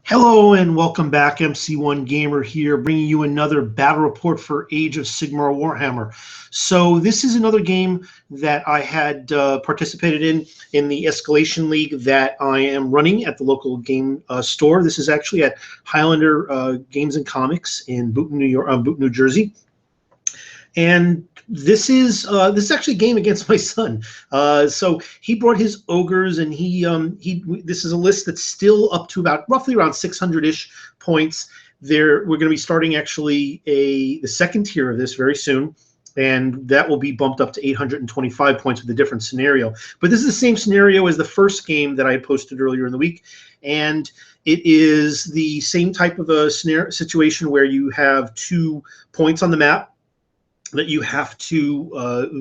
Hello and welcome back. MC1 Gamer here, bringing you another battle report for Age of Sigmar Warhammer. So this is another game that I had participated in the Escalation League that I am running at the local game store. This is actually at Highlander Games and Comics in Boonton, New Jersey. And this is actually a game against my son. So he brought his ogres, and this is a list that's still up to roughly around 600-ish points. We're going to be starting actually the second tier of this very soon, and that will be bumped up to 825 points with a different scenario. But this is the same scenario as the first game that I posted earlier in the week, and it is the same type of a situation where you have 2 points on the map that you have to,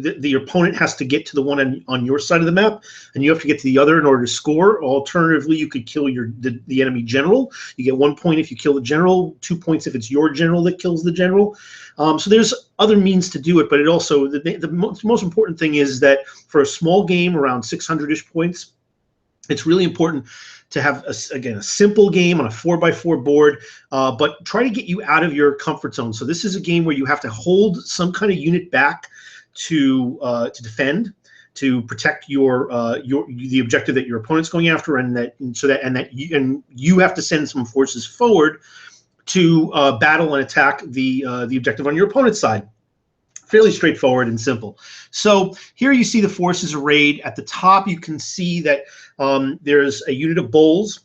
the opponent has to get to the one on your side of the map, and you have to get to the other in order to score. Alternatively, you could kill the enemy general. You get 1 point if you kill the general, 2 points if it's your general that kills the general. So there's other means to do it, but it also, the most important thing is that for a small game around 600-ish points, it's really important to have, a simple game on a 4x4 board, but try to get you out of your comfort zone. So this is a game where you have to hold some kind of unit back to defend, to protect the objective that your opponent's going after, and you have to send some forces forward to battle and attack the objective on your opponent's side. Fairly straightforward and simple. So here you see the forces arrayed. At the top, you can see that there's a unit of bulls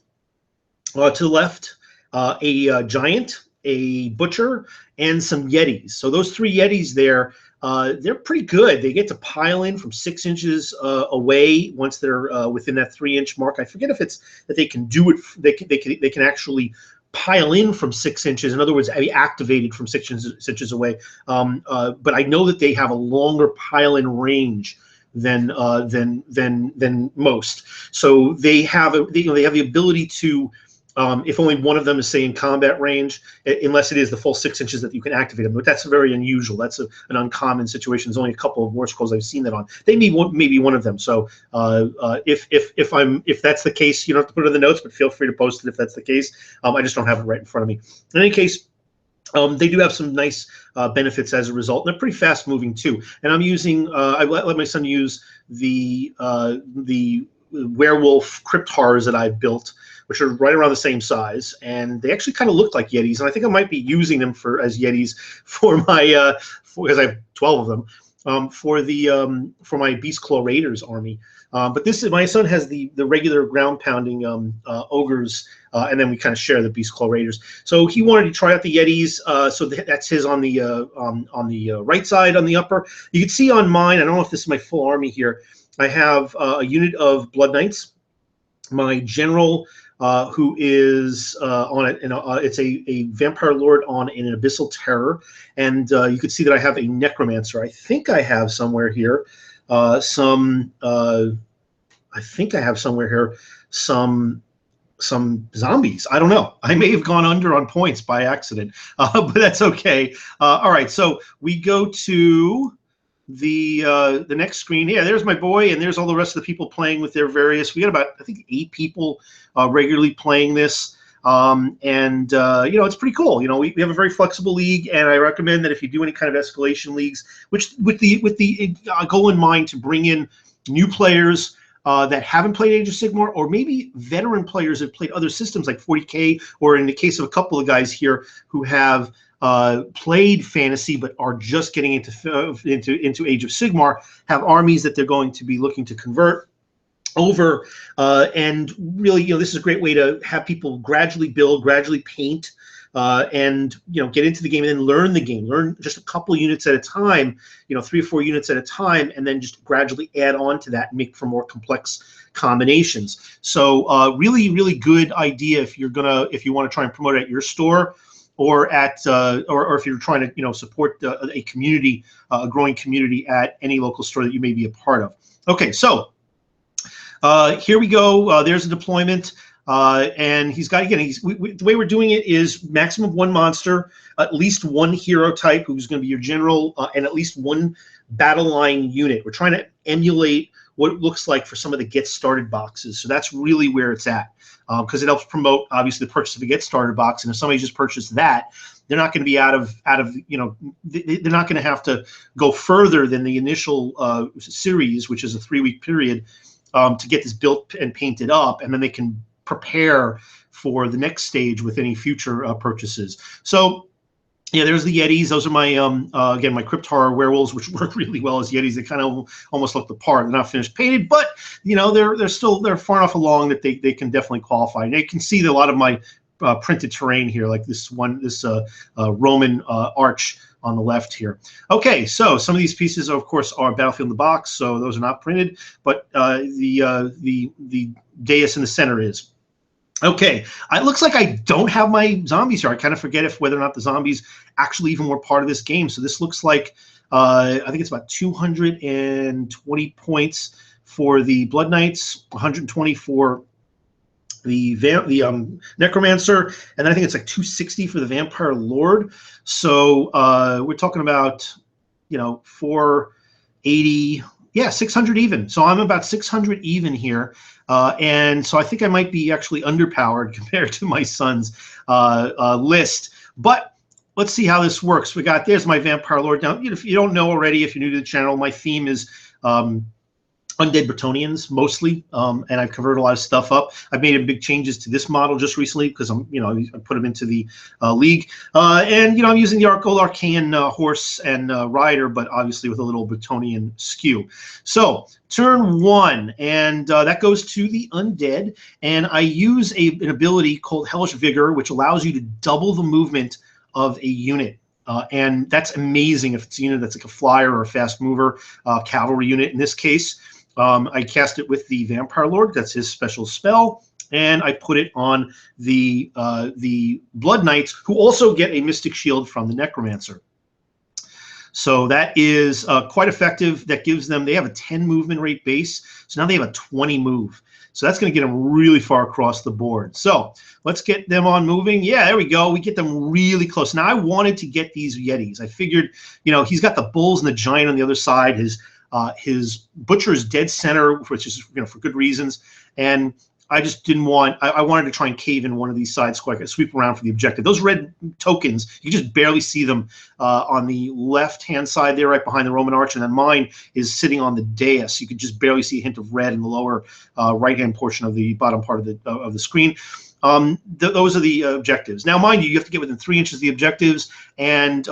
to the left, a giant, a butcher, and some yetis. So those 3 yetis there, they're pretty good. They get to pile in from 6 inches away once they're within that 3-inch mark. I forget if it's that they can do it. They can actually pile in from 6 inches. In other words, be activated from 6 inches away. But I know that they have a longer pile-in range than most. So they have the ability to, if only one of them is, say, in combat range, unless it is the full 6 inches that you can activate them. But that's very unusual. That's an uncommon situation. There's only a couple of war scrolls I've seen that on. They may be one of them. So if that's the case, you don't have to put it in the notes, but feel free to post it if that's the case. I just don't have it right in front of me. In any case, they do have some nice benefits as a result, and they're pretty fast moving too. And I'm using, I let my son use the werewolf crypt horrors that I've built, which are right around the same size, and they actually kind of look like yetis. And I think I might be using them as yetis for my because I have 12 of them for my Beast Claw Raiders army. But my son has the regular ground pounding ogres, and then we kind of share the Beast Claw Raiders. So he wanted to try out the yetis. So that's his on the right side on the upper. You can see on mine. I don't know if this is my full army here. I have a unit of Blood Knights. My general, who is on it, and it's a Vampire Lord on an Abyssal Terror, and you can see that I have a Necromancer. I think I have somewhere here some zombies. I don't know. I may have gone under on points by accident, but that's okay. All right, so we go to the next screen. Yeah, there's my boy, and there's all the rest of the people playing with their various. We got about, I think, 8 people regularly playing this. It's pretty cool. We have a very flexible league, and I recommend that if you do any kind of escalation leagues, which with the goal in mind to bring in new players that haven't played Age of Sigmar, or maybe veteran players that played other systems like 40K, or in the case of a couple of guys here who have played fantasy but are just getting into Age of Sigmar, have armies that they're going to be looking to convert over, and really, this is a great way to have people gradually build, gradually paint, and get into the game, and then learn the game. Learn just a couple units at a time, 3 or 4 units at a time, and then just gradually add on to that and make for more complex combinations. So really, really good idea if you want to try and promote it at your store, or or if you're trying to support a community, a growing community at any local store that you may be a part of. Okay, so here we go. There's a deployment, and he's got, again, the way we're doing it is maximum 1 monster, at least 1 hero type who's going to be your general, and at least 1 battle line unit. We're trying to emulate what it looks like for some of the Get Started boxes. So that's really where it's at, because it helps promote, obviously, the purchase of a Get Started box. And if somebody just purchased that, they're not going to be out of they're not going to have to go further than the initial series, which is a 3-week period, to get this built and painted up, and then they can prepare for the next stage with any future purchases. So yeah, there's the Yetis. Those are my again, my Crypt Horror werewolves, which work really well as Yetis. They kind of almost look the part. They're not finished painted, but they're far enough along that they can definitely qualify. And you can see that a lot of my printed terrain here, like this Roman arch on the left here. Okay, so some of these pieces, of course, are Battlefield in the Box, so those are not printed, but the dais in the center is. Okay, it looks like I don't have my zombies here. I kind of forget whether or not the zombies actually even were part of this game. So this looks like, I think it's about 220 points for the Blood Knights, 120 for the Necromancer, and then I think it's like 260 for the Vampire Lord. So we're talking about, 480, yeah, 600 even. So I'm about 600 even here. And so I think I might be actually underpowered compared to my son's list. But let's see how this works. There's my Vampire Lord. Now, if you don't know already, if you're new to the channel, my theme is Undead Bretonnians mostly, and I've converted a lot of stuff up. I've made big changes to this model just recently because I put them into the league, and I'm using the old Arcane horse and rider, but obviously with a little Bretonian skew. So turn 1, and that goes to the undead, and I use an ability called Hellish Vigor, which allows you to double the movement of a unit. And that's amazing if it's a unit that's like a flyer or a fast mover, cavalry unit in this case. I cast it with the Vampire Lord. That's his special spell. And I put it on the Blood Knights, who also get a Mystic Shield from the Necromancer. So that is quite effective. That gives them, they have a 10 movement rate base. So now they have a 20 move. So that's going to get them really far across the board. So let's get them on moving. Yeah, there we go. We get them really close. Now I wanted to get these Yetis. I figured, he's got the bulls and the giant on the other side. His butcher is dead center, which is for good reasons. And I just didn't want. I wanted to try and cave in one of these sides so I could sweep around for the objective. Those red tokens, you just barely see them on the left-hand side there, right behind the Roman arch, and then mine is sitting on the dais. You could just barely see a hint of red in the lower right-hand portion of the bottom part of the screen. Those are the objectives. Now, mind you, you have to get within 3 inches of the objectives, and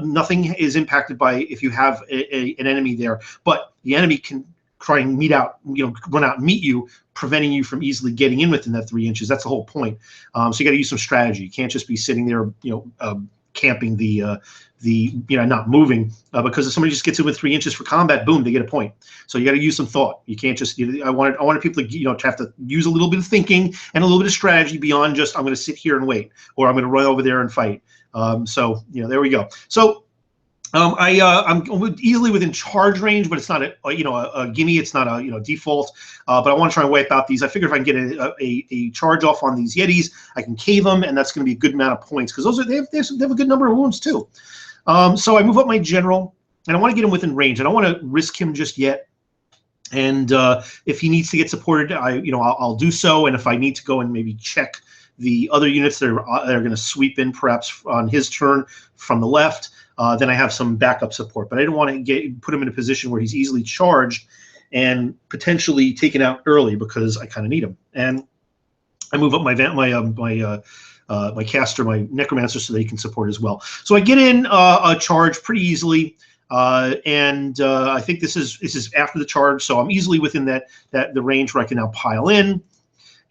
nothing is impacted by if you have an enemy there. But the enemy can try and run out and meet you, preventing you from easily getting in within that 3 inches. That's the whole point. So you got to use some strategy. You can't just be sitting there, camping not moving, because if somebody just gets in with 3 inches for combat, boom, they get a point. So you got to use some thought. You can't just. I wanted people to to have to use a little bit of thinking and a little bit of strategy beyond just I'm going to sit here and wait, or I'm going to run over there and fight. So there we go. So. I'm easily within charge range, but it's not a gimme. It's not a default. But I want to try and wipe out these. I figure if I can get a charge off on these Yetis, I can cave them, and that's going to be a good amount of points because they have a good number of wounds too. So I move up my general, and I want to get him within range. I don't want to risk him just yet. And if he needs to get supported, I'll do so. And if I need to go and maybe check the other units that are going to sweep in perhaps on his turn from the left. Then I have some backup support, but I didn't want to put him in a position where he's easily charged and potentially taken out early because I kind of need him. And I move up my caster, my Necromancer, so they can support as well. So I get in a charge pretty easily, and I think this is after the charge, so I'm easily within the range where I can now pile in,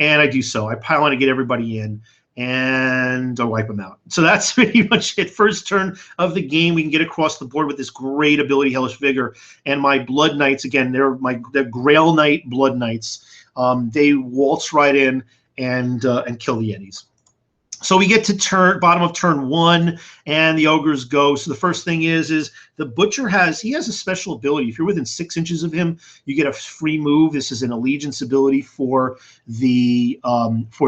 and I do so. I pile in to get everybody in. And I'll wipe them out. So that's pretty much it. First turn of the game, we can get across the board with this great ability, Hellish Vigor. And my Blood Knights, again, they're Grail Knight Blood Knights. They waltz right in and kill the Yetis. So we get to bottom of turn 1, and the Ogres go. So the first thing is the Butcher has a special ability. If you're within 6 inches of him, you get a free move. This is an allegiance ability for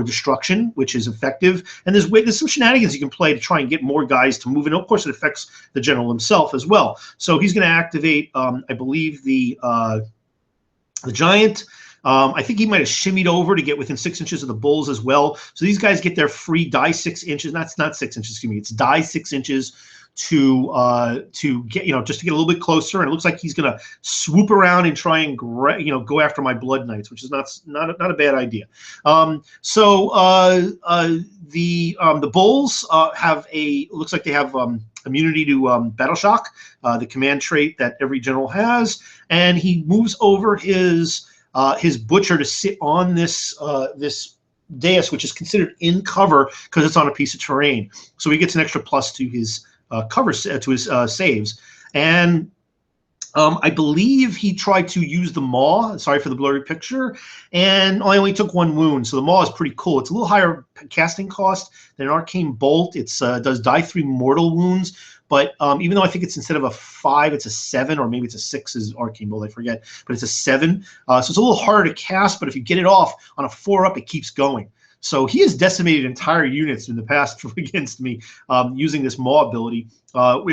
destruction, which is effective. And there's some shenanigans you can play to try and get more guys to move. And of course, it affects the general himself as well. So he's going to activate, I believe, the The giant, I think he might have shimmied over to get within 6 inches of the bulls as well. So these guys get their free die 6 inches. That's not 6 inches, excuse me. It's die 6 inches to get, just to get a little bit closer. And it looks like he's going to swoop around and try and go after my blood knights, which is not a bad idea. The bulls looks like they have immunity to battle shock, the command trait that every general has, and he moves over his butcher to sit on this dais, which is considered in cover because it's on a piece of terrain. So he gets an extra plus to his to his saves, and I believe he tried to use the maw. Sorry for the blurry picture, and I only took 1 wound. So the maw is pretty cool. It's a little higher casting cost than an arcane bolt. It does die 3 mortal wounds, but even though I think it's instead of a 5, it's a 7, or maybe it's a 6 is arcane bolt. I forget, but it's a 7. So it's a little harder to cast. But if you get it off on a 4-up, it keeps going. So he has decimated entire units in the past against me using this maw ability.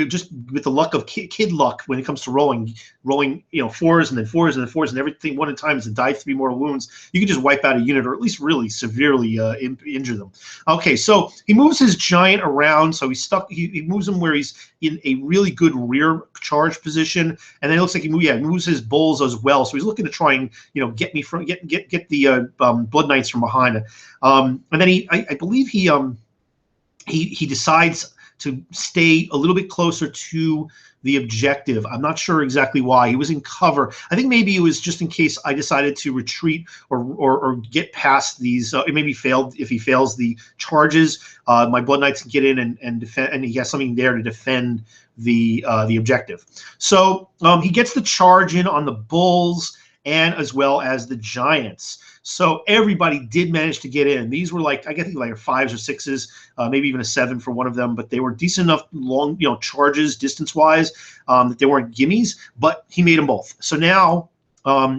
Just with the luck of kid luck when it comes to rolling 4s and then 4s and then 4s and everything one at a time is to die 3 mortal wounds. You can just wipe out a unit, or at least really severely injure them. Okay, so he moves his giant around. So he's stuck. He moves him where he's in a really good rear charge position, and then it looks like he moves his bulls as well. So he's looking to try and get me from get the blood knights from behind. And then I believe he decides to stay a little bit closer to the objective. I'm not sure exactly why. He was in cover. I think maybe it was just in case I decided to retreat or get past these. It maybe failed. If he fails the charges, my blood knights can get in and defend, and he has something there to defend the objective. So he gets the charge in on the bulls and as well as the giants. So everybody did manage to get in. These were like, I think like 5s or 6s, maybe even a 7 for one of them, but they were decent enough long, charges distance-wise that they weren't gimmies, but he made them both. So now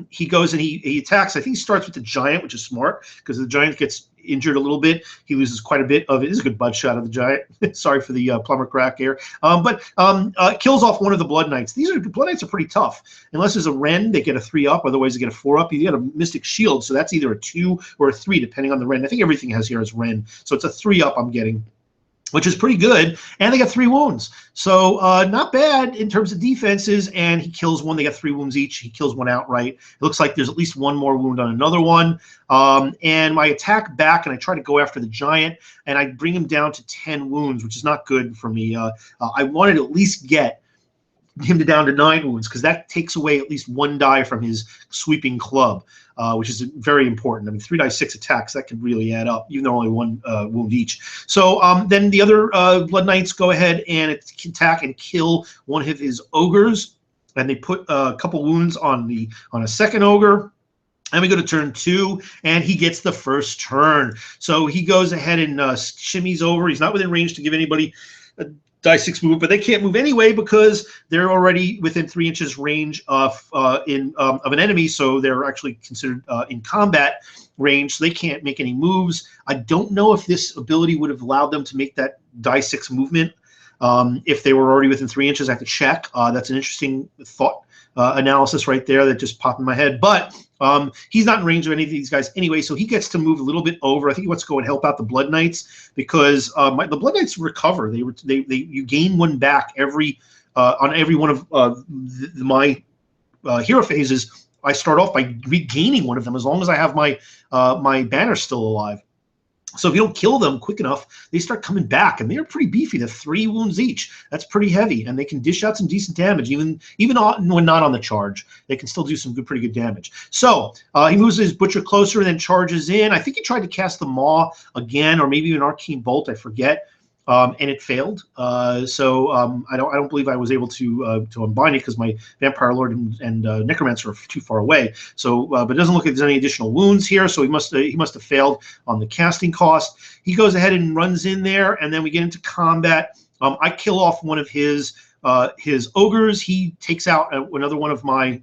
he goes and he attacks. I think he starts with the giant, which is smart because the giant gets injured a little bit. He loses quite a bit of it. This is a good butt shot of the giant. Sorry for the plumber crack here. But kills off one of the blood knights. Blood knights are pretty tough. Unless there's a Ren, they get a 3-up. Otherwise, they get a 4-up. You get a Mystic Shield, so that's either a 2 or a 3, depending on the Ren. I think everything has here is Ren. So it's a 3-up I'm getting, which is pretty good, and they got 3 wounds. So not bad in terms of defenses, and he kills one. They got 3 wounds each. He kills one outright. It looks like there's at least 1 more wound on another one. And my attack back, and I try to go after the giant, and I bring him down to 10 wounds, which is not good for me. I wanted to at least get him down to 9 wounds because that takes away at least 1 die from his sweeping club, which is very important. I mean, 3 die 6 attacks, that could really add up, even though only 1 wound each. So then the other blood knights go ahead and attack and kill one of his ogres, and they put a couple wounds on a second ogre. And we go to turn 2, and he gets the first turn. So he goes ahead and shimmies over. He's not within range to give anybody a die 6 move, but they can't move anyway because they're already within 3 inches range of an enemy, so they're actually considered in combat range, so they can't make any moves. I don't know if this ability would have allowed them to make that die 6 movement if they were already within 3 inches. I have to check. That's an interesting thought analysis right there that just popped in my head, but he's not in range of any of these guys anyway, so he gets to move a little bit over. I think he wants to go and help out the blood knights because the blood knights recover. You gain 1 back on every one of my hero phases. I start off by regaining 1 of them as long as I have my banner still alive. So if you don't kill them quick enough, they start coming back, and they're pretty beefy. They're 3 wounds each. That's pretty heavy, and they can dish out some decent damage, even when not on the charge. They can still do some pretty good damage. So he moves his butcher closer and then charges in. I think he tried to cast the maw again, or maybe an arcane bolt. I forget. And it failed. So I don't believe I was able to unbind it because my Vampire Lord and Necromancer are too far away. So, but it doesn't look like there's any additional wounds here. So he must have failed on the casting cost. He goes ahead and runs in there, and then we get into combat. I kill off one of his ogres. He takes out another one of my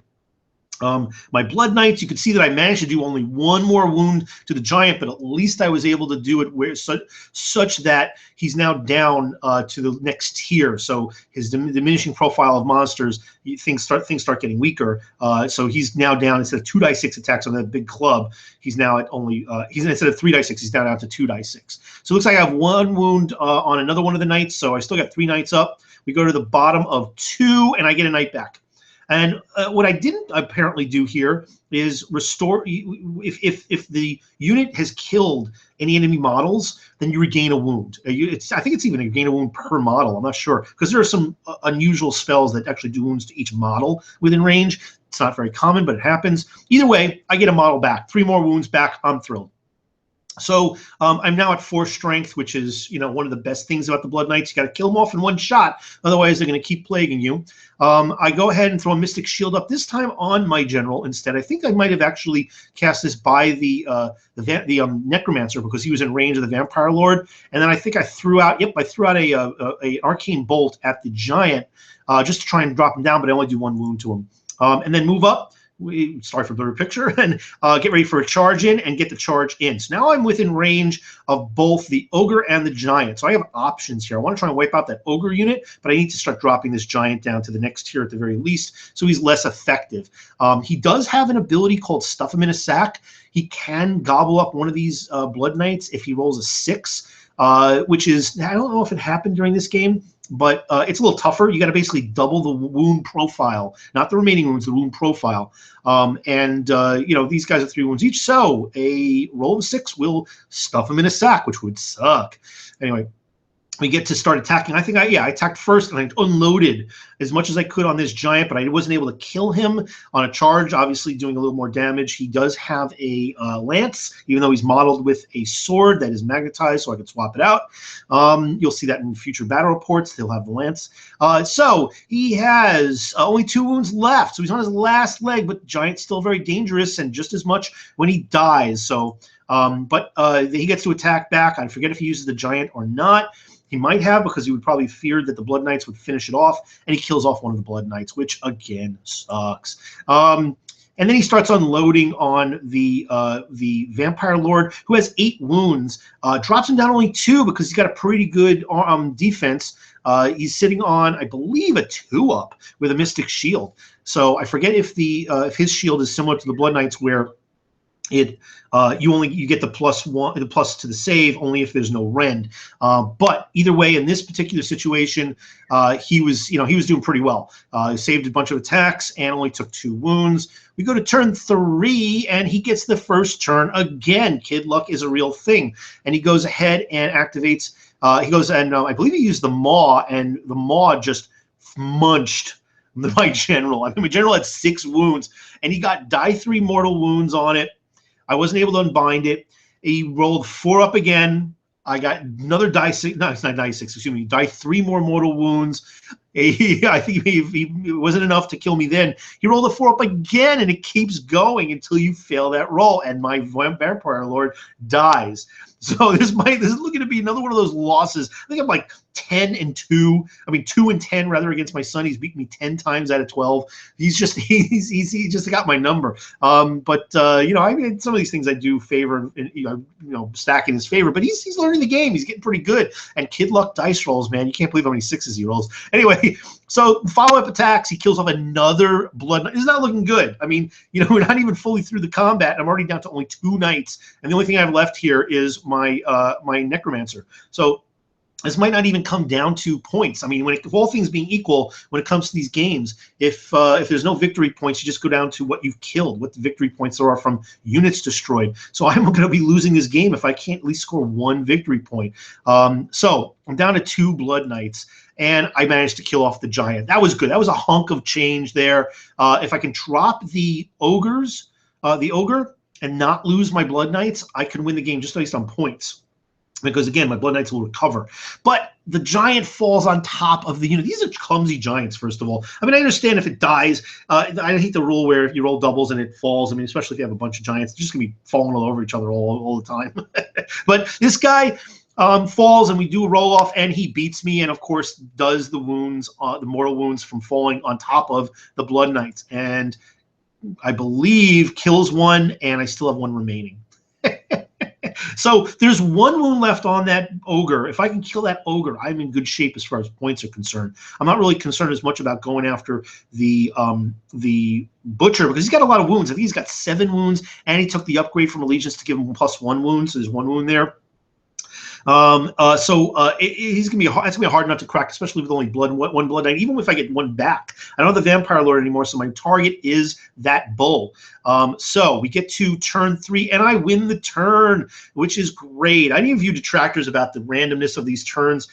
My Blood Knights, you can see that I managed to do only one more wound to the giant, but at least I was able to do it where such that he's now down to the next tier. So his diminishing profile of monsters, things start getting weaker. So he's now down, instead of 2d6 attacks on that big club, he's now at only instead of 3d6, he's down to 2d6. So it looks like I have one wound on another one of the knights. So I still got 3 knights up. We go to the bottom of 2, and I get a knight back. And what I didn't apparently do here is restore. If the unit has killed any enemy models, then you regain a wound. I think it's even a gain a wound per model. I'm not sure, because there are some unusual spells that actually do wounds to each model within range. It's not very common, but it happens. Either way, I get a model back. 3 more wounds back. I'm thrilled. So I'm now at 4 strength, which is, one of the best things about the Blood Knights. You got to kill them off in one shot, otherwise they're going to keep plaguing you. I go ahead and throw a Mystic Shield up, this time on my general instead. I think I might have actually cast this by the Necromancer, because he was in range of the Vampire Lord. And then I think I threw out, a Arcane Bolt at the giant just to try and drop him down, but I only do 1 wound to him. And then move up. Sorry for blurry picture, and get ready for a charge in and get the charge in. So now I'm within range of both the Ogre and the Giant. So I have options here. I want to try and wipe out that Ogre unit, but I need to start dropping this Giant down to the next tier at the very least, so he's less effective. He does have an ability called Stuff Him in a Sack. He can gobble up one of these Blood Knights if he rolls a 6, which is, I don't know if it happened during this game, but it's a little tougher. You got to basically double the wound profile, not the remaining wounds, the wound profile. These guys are 3 wounds each, so a roll of 6 will stuff them in a sack, which would suck. Anyway, we get to start attacking. I think I attacked first, and I unloaded as much as I could on this giant, but I wasn't able to kill him on a charge, obviously doing a little more damage. He does have a lance, even though he's modeled with a sword that is magnetized, so I can swap it out. You'll see that in future battle reports. They'll have the lance. So he has only 2 wounds left, so he's on his last leg, but the giant's still very dangerous, and just as much when he dies. So, he gets to attack back. I forget if he uses the giant or not. He might have, because he would probably fear that the Blood Knights would finish it off, and he kills off one of the Blood Knights, which again sucks. And then he starts unloading on the Vampire Lord, who has 8 wounds. Drops him down only 2 because he's got a pretty good defense. He's sitting on, I believe, a 2-up with a Mystic Shield. So I forget if his shield is similar to the Blood Knights, where you get the +1, the plus to the save only if there's no rend. But either way, in this particular situation, he was doing pretty well. He saved a bunch of attacks and only took 2 wounds. We go to turn 3, and he gets the first turn again. Kid luck is a real thing, and he goes ahead and activates. I believe he used the Maw, and the Maw just munched my general. I mean, my general had 6 wounds, and he got die 3 mortal wounds on it. I wasn't able to unbind it. He rolled 4 up again. I got another die 6. No, it's not die 6. Excuse me. Die 3 more mortal wounds. I think it wasn't enough to kill me then. He rolled a 4 up again, and it keeps going until you fail that roll, and my Vampire Lord dies. So this is looking to be another one of those losses. I think I'm like 10-2. I mean 2-10 rather against my son. He's beaten me 10 times out of 12. He just got my number. I mean, some of these things I do favor, stack in his favor. But he's learning the game. He's getting pretty good. And kid luck dice rolls, man. You can't believe how many 6s he rolls. Anyway, so follow-up attacks. He kills off another Blood Knight. It's not looking good. I mean, we're not even fully through the combat. I'm already down to only 2 knights, and the only thing I have left here is my Necromancer. So this might not even come down to points. I mean, if all things being equal, when it comes to these games, if there's no victory points, you just go down to what you've killed, what the victory points there are from units destroyed. So I'm going to be losing this game if I can't at least score 1 victory point. So I'm down to 2 Blood Knights, and I managed to kill off the giant. That was good. That was a hunk of change there. If I can drop the Ogre, and not lose my Blood Knights, I can win the game just based on points. Because, again, my Blood Knights will recover. But the giant falls on top of the unit. These are clumsy giants, first of all. I mean, I understand if it dies. I hate the rule where if you roll doubles and it falls. I mean, especially if you have a bunch of giants, they're just going to be falling all over each other all the time. But this guy falls, and we do a roll-off, and he beats me, and, of course, does the wounds, the mortal wounds from falling on top of the Blood Knights. And I believe, kills one, and I still have one remaining. So there's one wound left on that ogre. If I can kill that ogre, I'm in good shape as far as points are concerned. I'm not really concerned as much about going after the butcher because he's got a lot of wounds. I think he's got 7 wounds, and he took the upgrade from Allegiance to give him +1 wound, so there's 1 wound there. He's gonna be it's gonna be hard not to crack, especially with only one blood knight. Even if I get one back, I don't have the vampire lord anymore, so my target is that bull. So we get to turn 3, and I win the turn, which is great. Any of you detractors about the randomness of these turns,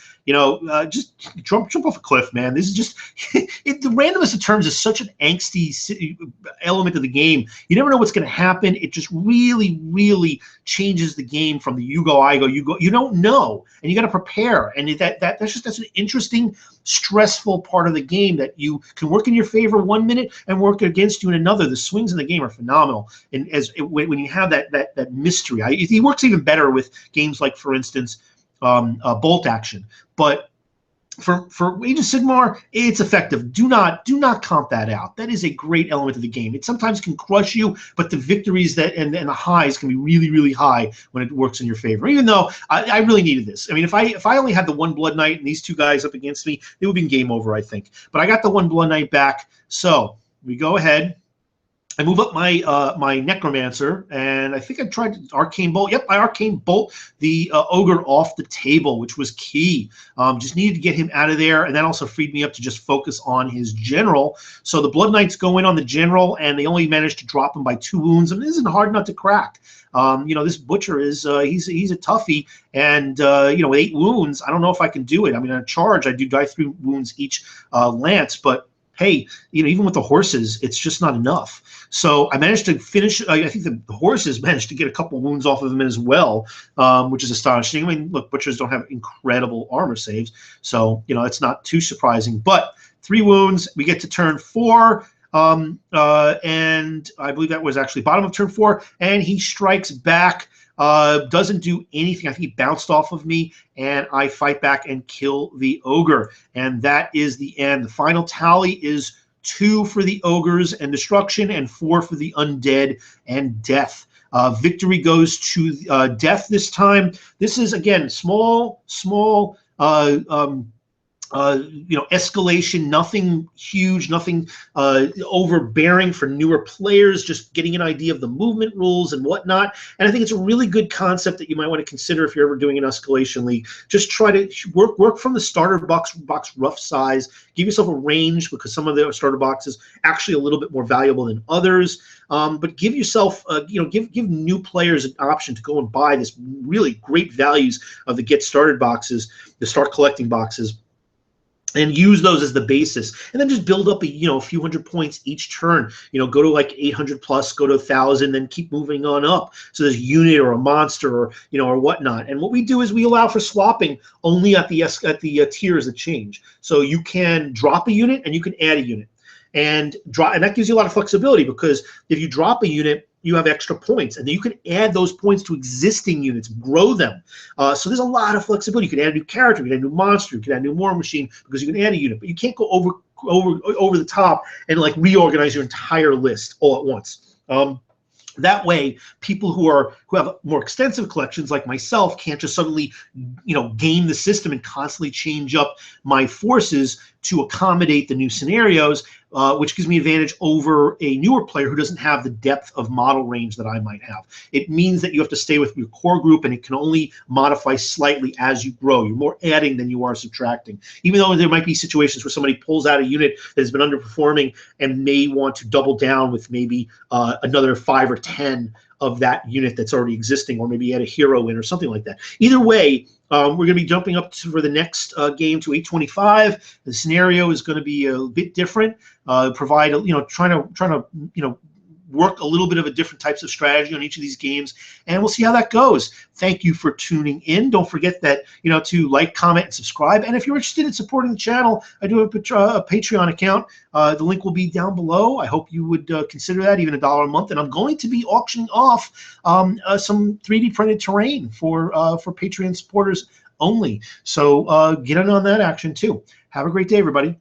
just jump off a cliff, man. This is just the randomness of turns is such an angsty element of the game. You never know what's going to happen. It just really, really changes the game from the you go, I go, you go. You don't know, and you got to prepare. And that's an interesting, stressful part of the game that you can work in your favor 1 minute and work against you in another. The swings in the game are phenomenal, and when you have that mystery, it works even better with games like, for instance, bolt action. But for Age of Sigmar, it's effective. Do not comp that out. That is a great element of the game. It sometimes can crush you, but the victories and the highs can be really, really high when it works in your favor. Even though I really needed this. I mean, if I only had the 1 blood knight and these 2 guys up against me, it would have been game over, I think. But I got the 1 blood knight back, so we go ahead. I move up my necromancer, and I think I tried arcane bolt. Yep, I arcane bolt the ogre off the table, which was key. Just needed to get him out of there, and that also freed me up to just focus on his general. So the blood knights go in on the general, and they only managed to drop him by 2 wounds. I mean, this isn't hard not to crack. This butcher is he's a toughie, and with 8 wounds, I don't know if I can do it. I mean, on a charge, I do die 3 wounds each lance, but hey, even with the horses, it's just not enough. So I managed to finish. I think the horses managed to get a couple wounds off of him as well, which is astonishing. I mean, look, butchers don't have incredible armor saves, so it's not too surprising. But 3 wounds, we get to turn 4, and I believe that was actually bottom of turn 4, and he strikes back. Doesn't do anything. I think he bounced off of me, and I fight back and kill the ogre. And that is the end. The final tally is 2 for the ogres and destruction, and 4 for the undead and death. Victory goes to death this time. This is, again, small escalation, nothing huge, nothing overbearing for newer players, just getting an idea of the movement rules and whatnot. And I think it's a really good concept that you might want to consider if you're ever doing an escalation league. Just try to work from the starter box rough size. Give yourself a range, because some of the starter boxes actually a little bit more valuable than others. But give yourself, give new players an option to go and buy this really great values of the get started boxes, the start collecting boxes, and use those as the basis, and then just build up a few hundred points each turn. Go to like 800 plus, go to 1,000, then keep moving on up. So there's a unit or a monster or whatnot. And what we do is we allow for swapping only at the tiers that change. So you can drop a unit and you can add a unit, and that gives you a lot of flexibility, because if you drop a unit, you have extra points, and then you can add those points to existing units, grow them. So there's a lot of flexibility. You can add a new character, you can add a new monster, you can add a new war machine, because you can add a unit, but you can't go over the top and like reorganize your entire list all at once. That way, people who have more extensive collections like myself can't just suddenly, game the system and constantly change up my forces to accommodate the new scenarios, which gives me advantage over a newer player who doesn't have the depth of model range that I might have. It means that you have to stay with your core group, and it can only modify slightly as you grow. You're more adding than you are subtracting. Even though there might be situations where somebody pulls out a unit that has been underperforming and may want to double down with maybe another 5 or 10 of that unit that's already existing, or maybe add a hero in or something like that. Either way, we're going to be jumping up for the next game to 825. The scenario is going to be a bit different. Provide trying to work a little bit of a different types of strategy on each of these games, and we'll see how that goes. Thank you for tuning in. Don't forget that to like, comment, and subscribe. And if you're interested in supporting the channel, I do have a Patreon account. The link will be down below. I hope you would consider that, even $1 a month. And I'm going to be auctioning off some 3D printed terrain for Patreon supporters only. So get in on that action too. Have a great day, everybody.